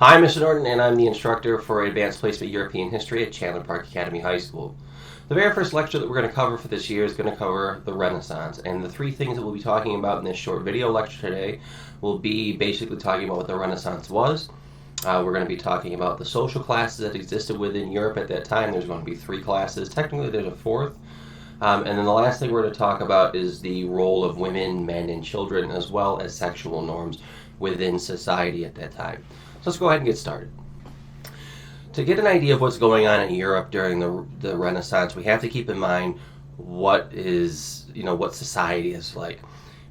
Hi, I'm Mr. Norton, and I'm the instructor for Advanced Placement European History at Chandler Park Academy High School. The very first lecture that we're going to cover for this year is going to cover the Renaissance, and the three things that we'll be talking about in this short video lecture today will be basically talking about what the Renaissance was. We're going to be talking about the social classes that existed within Europe at that time. There's going to be three classes. Technically, there's a fourth. And then the last thing we're going to talk about is the role of women, men, and children, as well as sexual norms within society at that time. So let's go ahead and get started. To get an idea of what's going on in Europe during the Renaissance, we have to keep in mind what society is like.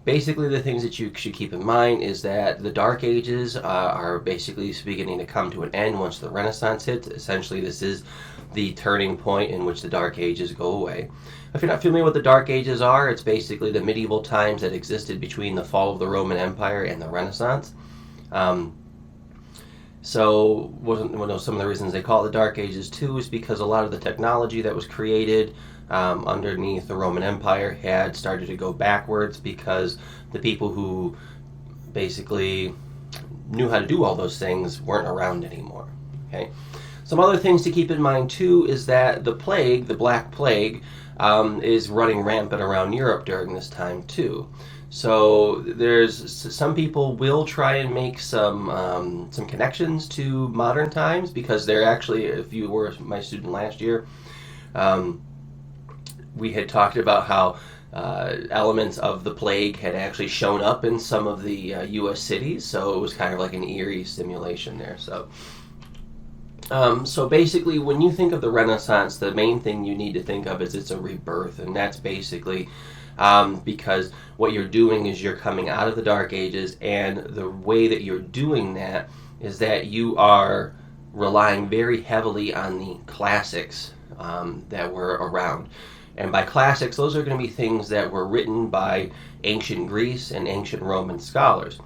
Basically, the things that you should keep in mind is that the Dark Ages are basically beginning to come to an end once the Renaissance hits. Essentially, this is the turning point in which the Dark Ages go away. If you're not familiar with what the Dark Ages are, it's basically the medieval times that existed between the fall of the Roman Empire and the Renaissance. So some of the reasons they call it the Dark Ages too is because a lot of the technology that was created underneath the Roman Empire had started to go backwards because the people who basically knew how to do all those things weren't around anymore. Okay. Some other things to keep in mind too is that the plague, the Black Plague, is running rampant around Europe during this time too. So there's some people will try and make some connections to modern times because they're actually, if you were my student last year, we had talked about how elements of the plague had actually shown up in some of the U.S. cities. So it was kind of like an eerie simulation there. So basically, when you think of the Renaissance, the main thing you need to think of is it's a rebirth, and that's basically because what you're doing is you're coming out of the Dark Ages, and the way that you're doing that is that you are relying very heavily on the classics that were around. And by classics, those are going to be things that were written by ancient Greece and ancient Roman scholars.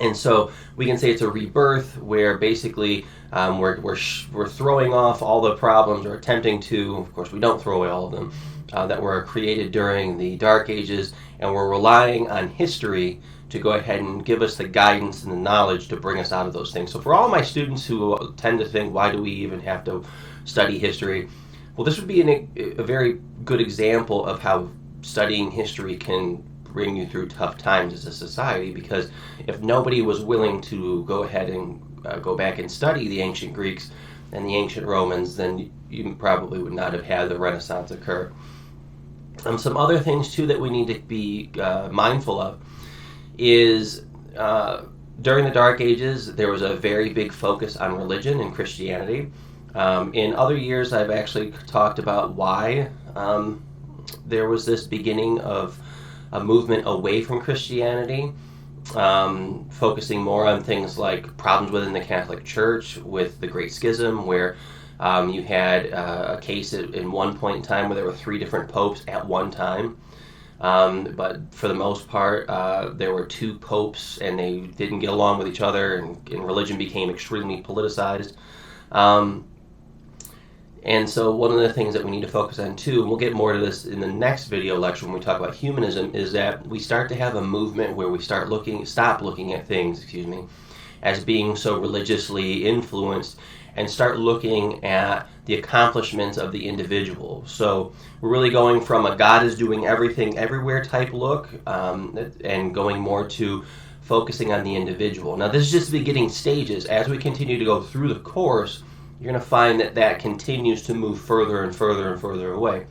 And so we can say it's a rebirth where basically we're throwing off all the problems, or attempting to, of course we don't throw away all of them, that were created during the Dark Ages, and we're relying on history to go ahead and give us the guidance and the knowledge to bring us out of those things. So for all my students who tend to think, why do we even have to study history? Well, this would be a very good example of how studying history can bring you through tough times as a society, because if nobody was willing to go ahead and go back and study the ancient Greeks and the ancient Romans, then you probably would not have had the Renaissance occur. Some other things too that we need to be mindful of is during the Dark Ages there was a very big focus on religion and Christianity. In other years I've actually talked about why there was this beginning of a movement away from Christianity, focusing more on things like problems within the Catholic Church with the Great Schism, where you had a case in one point in time where there were 3 different popes at one time. But for the most part, there were 2 popes, and they didn't get along with each other, and religion became extremely politicized. And so one of the things that we need to focus on too, and we'll get more to this in the next video lecture when we talk about humanism, is that we start to have a movement where we stop looking at things, as being so religiously influenced, and start looking at the accomplishments of the individual. So we're really going from a God is doing everything everywhere type look, and going more to focusing on the individual. Now this is just the beginning stages. As we continue to go through the course, you're going to find that continues to move further and further and further away.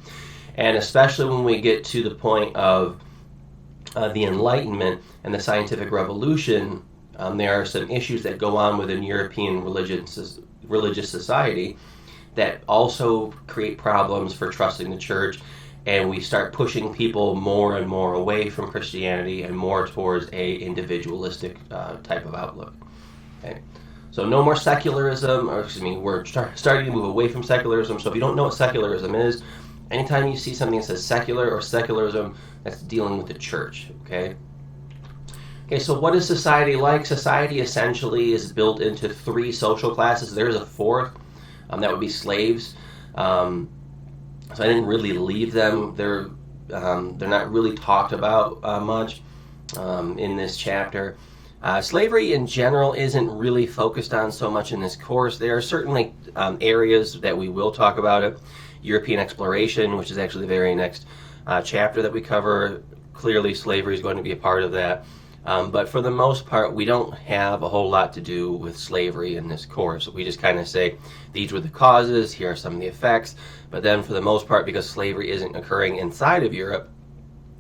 And especially when we get to the point of the Enlightenment and the scientific revolution, there are some issues that go on within European religious society that also create problems for trusting the church, and we start pushing people more and more away from Christianity and more towards a individualistic type of outlook. Okay. So no more secularism, we're starting to move away from secularism. So if you don't know what secularism is, anytime you see something that says secular or secularism, that's dealing with the church, okay? Okay, so what is society like? Society essentially is built into 3 social classes. There's a 4th, that would be slaves. So I didn't really leave them. They're not really talked about much in this chapter. Slavery in general isn't really focused on so much in this course. There are certainly areas that we will talk about it. European exploration, which is actually the very next chapter that we cover. Clearly slavery is going to be a part of that. But for the most part, we don't have a whole lot to do with slavery in this course. We just kind of say, these were the causes, here are some of the effects. But then for the most part, because slavery isn't occurring inside of Europe,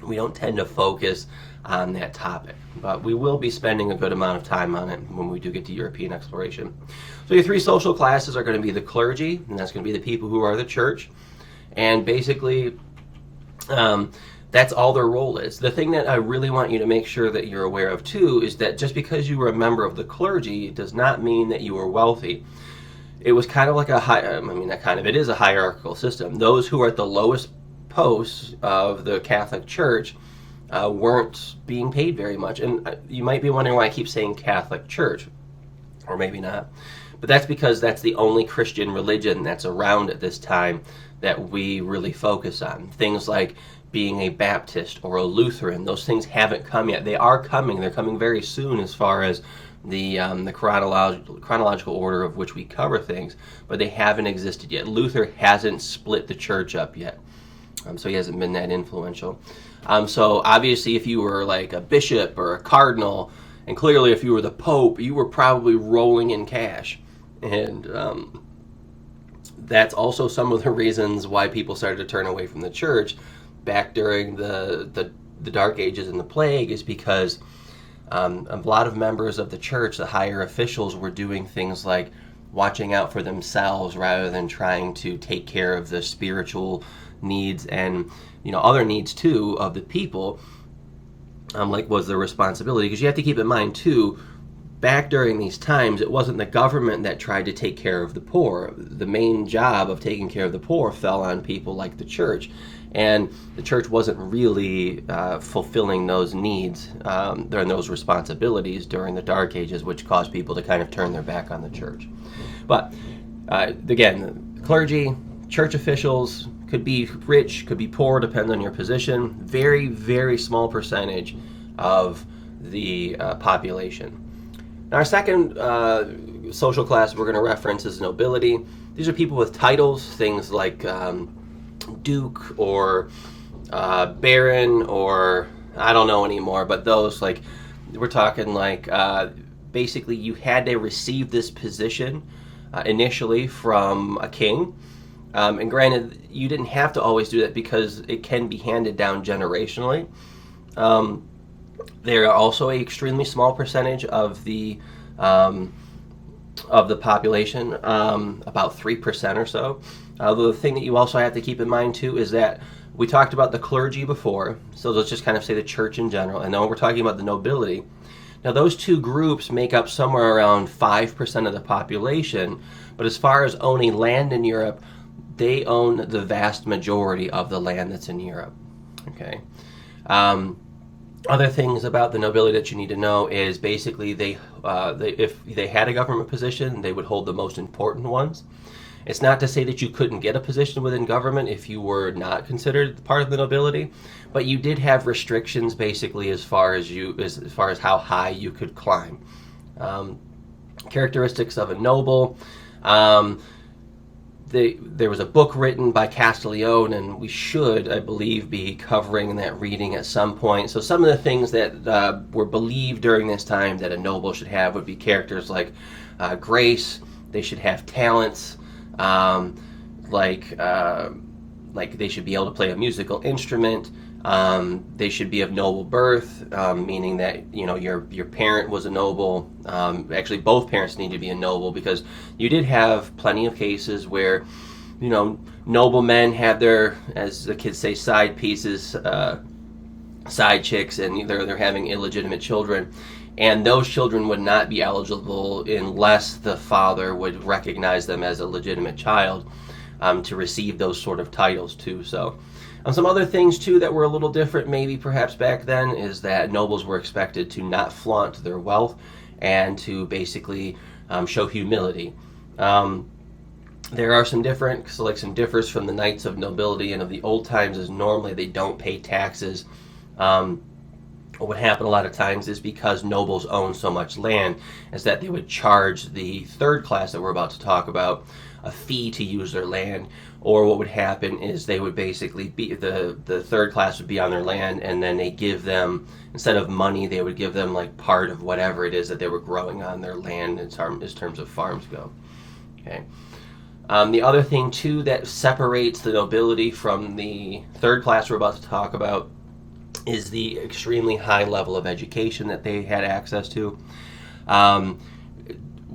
we don't tend to focus on that topic. But we will be spending a good amount of time on it when we do get to European exploration. So your three social classes are going to be the clergy, and that's going to be the people who are the church. And basically, that's all their role is. The thing that I really want you to make sure that you're aware of too is that just because you were a member of the clergy does not mean that you were wealthy. It was kind of like it is a hierarchical system. Those who are at the lowest posts of the Catholic Church weren't being paid very much. And you might be wondering why I keep saying Catholic Church, or maybe not. But that's because that's the only Christian religion that's around at this time that we really focus on. Things like being a Baptist or a Lutheran, those things haven't come yet. They are coming. They're coming very soon as far as the chronological order of which we cover things, but they haven't existed yet. Luther hasn't split the church up yet, so he hasn't been that influential. So obviously if you were like a bishop or a cardinal, and clearly if you were the Pope, you were probably rolling in cash. And that's also some of the reasons why people started to turn away from the church back during the Dark Ages and the Plague, is because a lot of members of the church, the higher officials, were doing things like watching out for themselves rather than trying to take care of the spiritual needs and other needs too of the people, like was their responsibility. Because you have to keep in mind too, back during these times, it wasn't the government that tried to take care of the poor. The main job of taking care of the poor fell on people like the church. And the church wasn't really fulfilling those needs during those responsibilities during the Dark Ages, which caused people to kind of turn their back on the church. But again, the clergy, church officials, could be rich, could be poor, depends on your position. Very, very small percentage of the population. Now, our second social class we're going to reference is nobility. These are people with titles, things like Duke or Baron, or I don't know anymore, but those, like, we're talking like basically you had to receive this position initially from a king. And granted, you didn't have to always do that because it can be handed down generationally. There are also an extremely small percentage of the population, about 3% or so. The thing that you also have to keep in mind too is that we talked about the clergy before, so let's just kind of say the church in general, and then we're talking about the nobility. Now those two groups make up somewhere around 5% of the population, but as far as owning land in Europe, they own the vast majority of the land that's in Europe. Okay. Other things about the nobility that you need to know is basically if they had a government position, they would hold the most important ones. It's not to say that you couldn't get a position within government if you were not considered part of the nobility, but you did have restrictions basically as far as how high you could climb. Characteristics of a noble. There was a book written by Castiglione, and we should, I believe, be covering that reading at some point. So some of the things that were believed during this time that a noble should have would be characters like grace. They should have talents, like they should be able to play a musical instrument. They should be of noble birth, meaning that your parent was a noble. Actually, both parents need to be a noble, because you did have plenty of cases where noblemen had their, as the kids say, side pieces, side chicks, and they're having illegitimate children, and those children would not be eligible unless the father would recognize them as a legitimate child to receive those sort of titles too. So. Some other things too that were a little different maybe perhaps back then is that nobles were expected to not flaunt their wealth and to basically show humility. There are some differs from the knights of nobility and of the old times, is normally they don't pay taxes. what would happen a lot of times is because nobles own so much land, is that they would charge the third class that we're about to talk about a fee to use their land. Or what would happen is they would basically be the third class would be on their land, and then they give them, instead of money, they would give them like part of whatever it is that they were growing on their land in terms of farms go. Okay. The other thing too that separates the nobility from the third class we're about to talk about is the extremely high level of education that they had access to.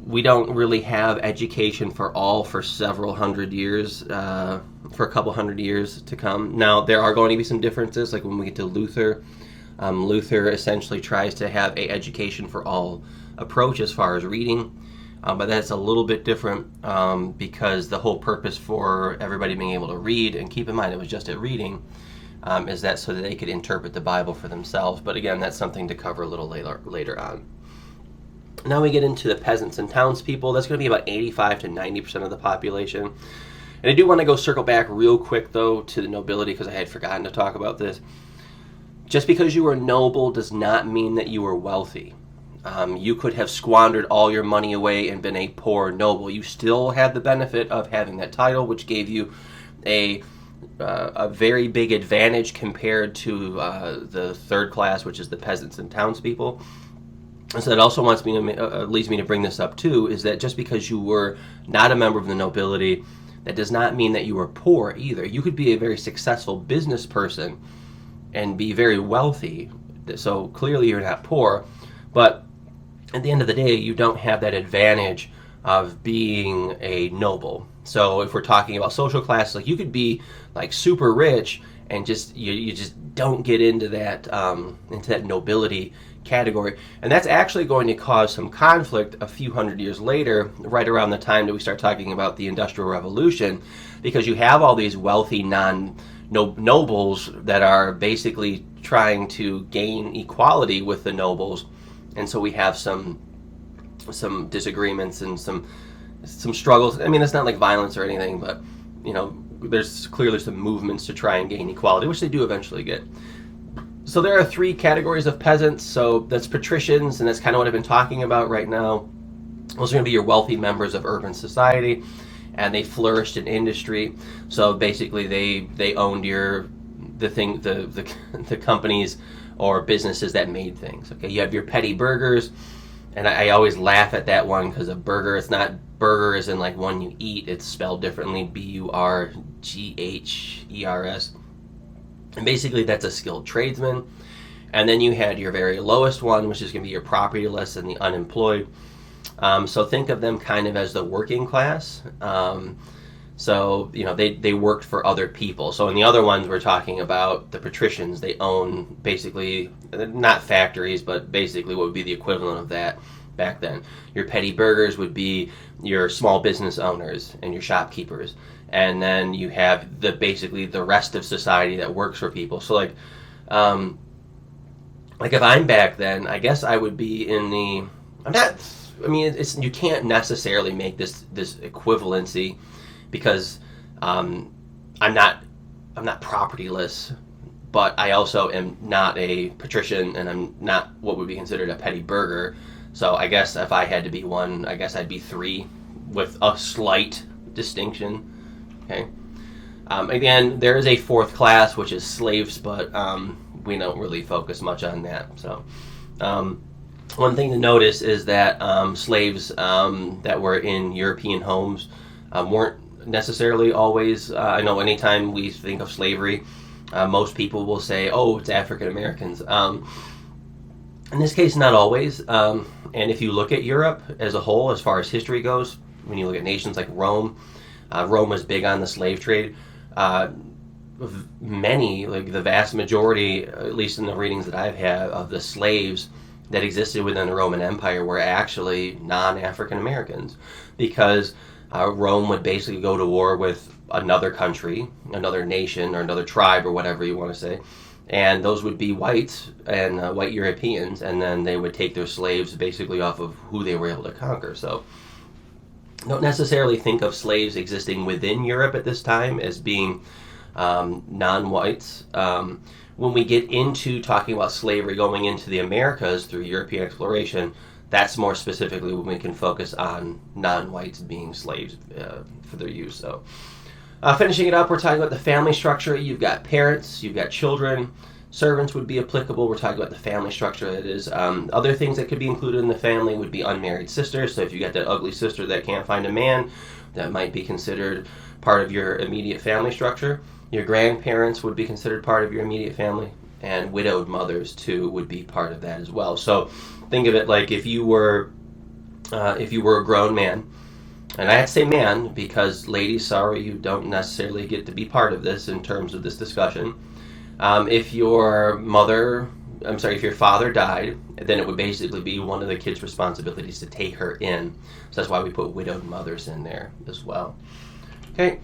We don't really have education for several hundred years, for a couple hundred years to come. Now, there are going to be some differences, like when we get to Luther. Luther essentially tries to have a education for all approach as far as reading, but that's a little bit different because the whole purpose for everybody being able to read, and keep in mind it was just at reading, is that so that they could interpret the Bible for themselves. But again, that's something to cover a little later on. Now we get into the peasants and townspeople. That's going to be about 85 to 90% of the population. And I do want to go circle back real quick, though, to the nobility, because I had forgotten to talk about this. Just because you were noble does not mean that you were wealthy. You could have squandered all your money away and been a poor noble. You still had the benefit of having that title, which gave you a very big advantage compared to the third class, which is the peasants and townspeople. And so that also leads me to bring this up too, is that just because you were not a member of the nobility, that does not mean that you were poor either. You could be a very successful business person and be very wealthy. So clearly you're not poor, but at the end of the day, you don't have that advantage of being a noble. So if we're talking about social class, like you could be like super rich and just you just don't get into that nobility category. And that's actually going to cause some conflict a few hundred years later, right around the time that we start talking about the Industrial Revolution, because you have all these wealthy nobles that are basically trying to gain equality with the nobles. And so we have some disagreements and some struggles. I mean, it's not like violence or anything, but there's clearly some movements to try and gain equality, which they do eventually get. So there are three categories of peasants. So that's patricians, and that's kind of what I've been talking about right now. Those are going to be your wealthy members of urban society, and they flourished in industry. So basically, they owned the companies or businesses that made things. Okay, you have your petty burghers, and I always laugh at that one because a burger, it's not burger as in like one you eat. It's spelled differently, Burghers. And basically that's a skilled tradesman. And then you had your very lowest one, which is going to be your propertyless and the unemployed. So think of them kind of as the working class. So they worked for other people. So in the other ones we're talking about the patricians. They own basically, not factories, but basically what would be the equivalent of that back then. Your petty burghers would be your small business owners and your shopkeepers. And then you have basically the rest of society that works for people. So like if I'm back then, I guess I would be in the, you can't necessarily make this equivalency because I'm not propertyless, but I also am not a patrician, and I'm not what would be considered a petty burgher. So I guess if I had to be one, I guess I'd be three with a slight distinction. Okay. Again, there is a fourth class, which is slaves, but we don't really focus much on that. So one thing to notice is that slaves that were in European homes weren't necessarily always, I know anytime we think of slavery, most people will say, oh, it's African Americans. In this case, not always. And if you look at Europe as a whole, as far as history goes, when you look at nations like Rome, Rome was big on the slave trade. Many, like the vast majority, at least in the readings that I've had, of the slaves that existed within the Roman Empire were actually non-African Americans, because Rome would basically go to war with another country, another nation, or another tribe, or whatever you want to say, and those would be whites and white Europeans, and then they would take their slaves basically off of who they were able to conquer. So don't necessarily think of slaves existing within Europe at this time as being non-whites. when we get into talking about slavery going into the Americas through European exploration, that's more specifically when we can focus on non-whites being slaves for their use. So, finishing it up, we're talking about the family structure. You've got parents, you've got children, servants would be applicable. We're talking about the family structure. That is, other things that could be included in the family would be unmarried sisters. So if you got that ugly sister that can't find a man, that might be considered part of your immediate family structure. Your grandparents would be considered part of your immediate family, and widowed mothers too would be part of that as well. So think of it like if you were a grown man, and I have to say man because ladies, sorry, you don't necessarily get to be part of this in terms of this discussion. If your father died, then it would basically be one of the kids' responsibilities to take her in. So that's why we put widowed mothers in there as well. Okay.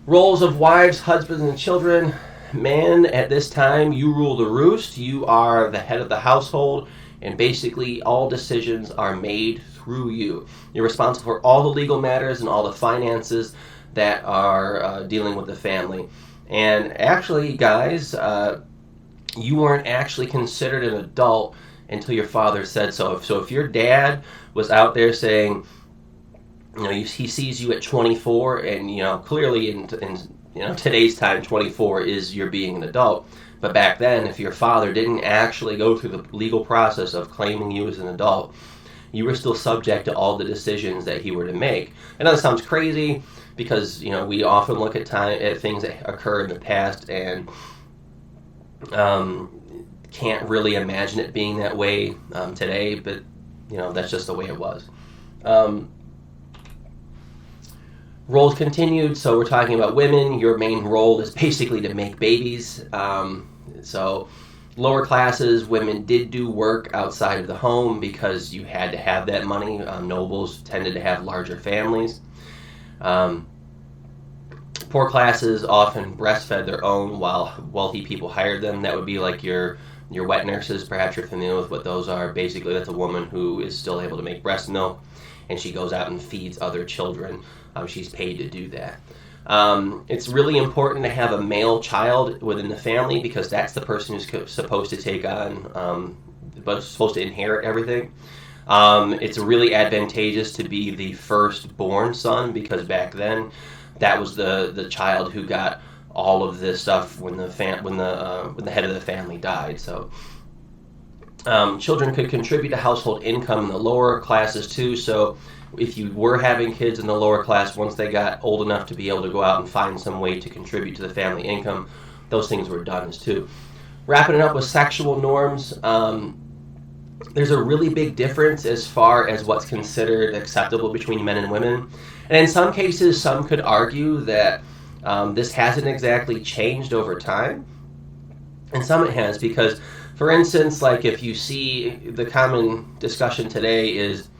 Roles of wives, husbands, and children. Man, at this time, you rule the roost. You are the head of the household, and basically all decisions are made through you. You're responsible for all the legal matters and all the finances that are dealing with the family. And actually, guys, you weren't actually considered an adult until your father said so. So if your dad was out there saying, he sees you at 24, and clearly in today's time, 24 is you're being an adult. But back then, if your father didn't actually go through the legal process of claiming you as an adult, you were still subject to all the decisions that he were to make. I know that sounds crazy because we often look at things that occur in the past and can't really imagine it being that way today. But that's just the way it was. Roles continued, so we're talking about women. Your main role is basically to make babies. So lower classes, women did do work outside of the home because you had to have that money. Nobles tended to have larger families. Poor classes often breastfed their own while wealthy people hired them. That would be like your wet nurses. Perhaps you're familiar with what those are. Basically, that's a woman who is still able to make breast milk, and she goes out and feeds other children. She's paid to do that. It's really important to have a male child within the family because that's the person who's supposed to take on, but supposed to inherit everything. It's really advantageous to be the firstborn son because back then that was the child who got all of this stuff when the head of the family died. So children could contribute to household income in the lower classes too. So if you were having kids in the lower class, once they got old enough to be able to go out and find some way to contribute to the family income, those things were done as too. Wrapping it up with sexual norms, there's a really big difference as far as what's considered acceptable between men and women. And in some cases, some could argue that this hasn't exactly changed over time. And some it has because, for instance, like if you see the common discussion today is,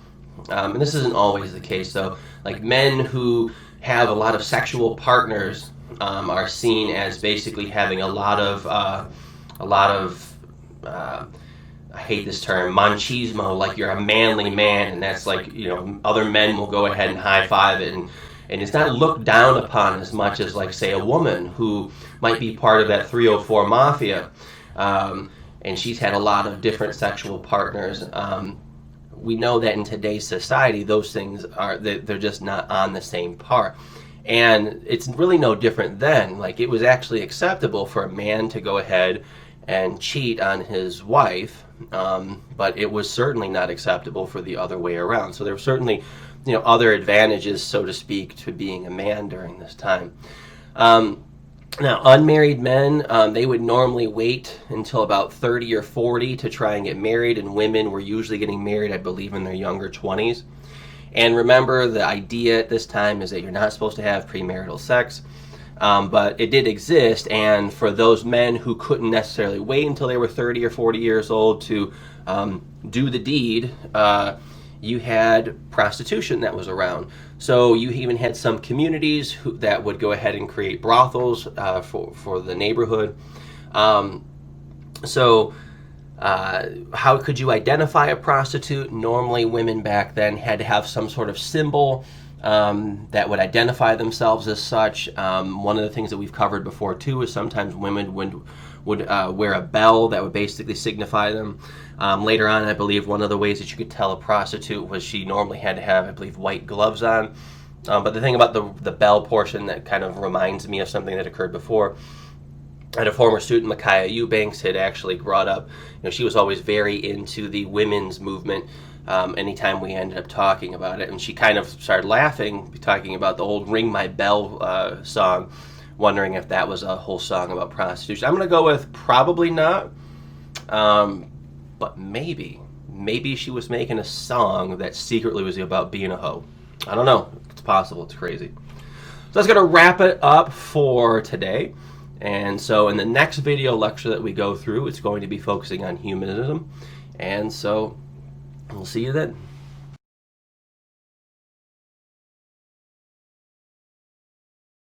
and this isn't always the case though, like men who have a lot of sexual partners are seen as basically having a lot of I hate this term, machismo, like you're a manly man, and that's like, other men will go ahead and high five it, and it's not looked down upon as much as, like, say, a woman who might be part of that 304 mafia, and she's had a lot of different sexual partners. We know that in today's society, those things they're just not on the same par. And it's really no different then. Like, it was actually acceptable for a man to go ahead and cheat on his wife, but it was certainly not acceptable for the other way around. So there were certainly, other advantages, so to speak, to being a man during this time. Now, unmarried men, they would normally wait until about 30 or 40 to try and get married, and women were usually getting married, I believe, in their younger 20s. And remember, the idea at this time is that you're not supposed to have premarital sex, but it did exist, and for those men who couldn't necessarily wait until they were 30 or 40 years old to do the deed, you had prostitution that was around. So you even had some communities that would go ahead and create brothels for the neighborhood. So how could you identify a prostitute? Normally women back then had to have some sort of symbol that would identify themselves as such. One of the things that we've covered before too is sometimes women would would wear a bell that would basically signify them. Later on, I believe one of the ways that you could tell a prostitute was she normally had to have, I believe, white gloves on. But the thing about the bell portion that kind of reminds me of something that occurred before, I had a former student, Micaiah Eubanks, had actually brought up, she was always very into the women's movement anytime we ended up talking about it. And she kind of started laughing, talking about the old Ring My Bell song, wondering if that was a whole song about prostitution. I'm going to go with probably not, but maybe. Maybe she was making a song that secretly was about being a hoe. I don't know. It's possible. It's crazy. So that's going to wrap it up for today. And so in the next video lecture that we go through, it's going to be focusing on humanism. And so we'll see you then.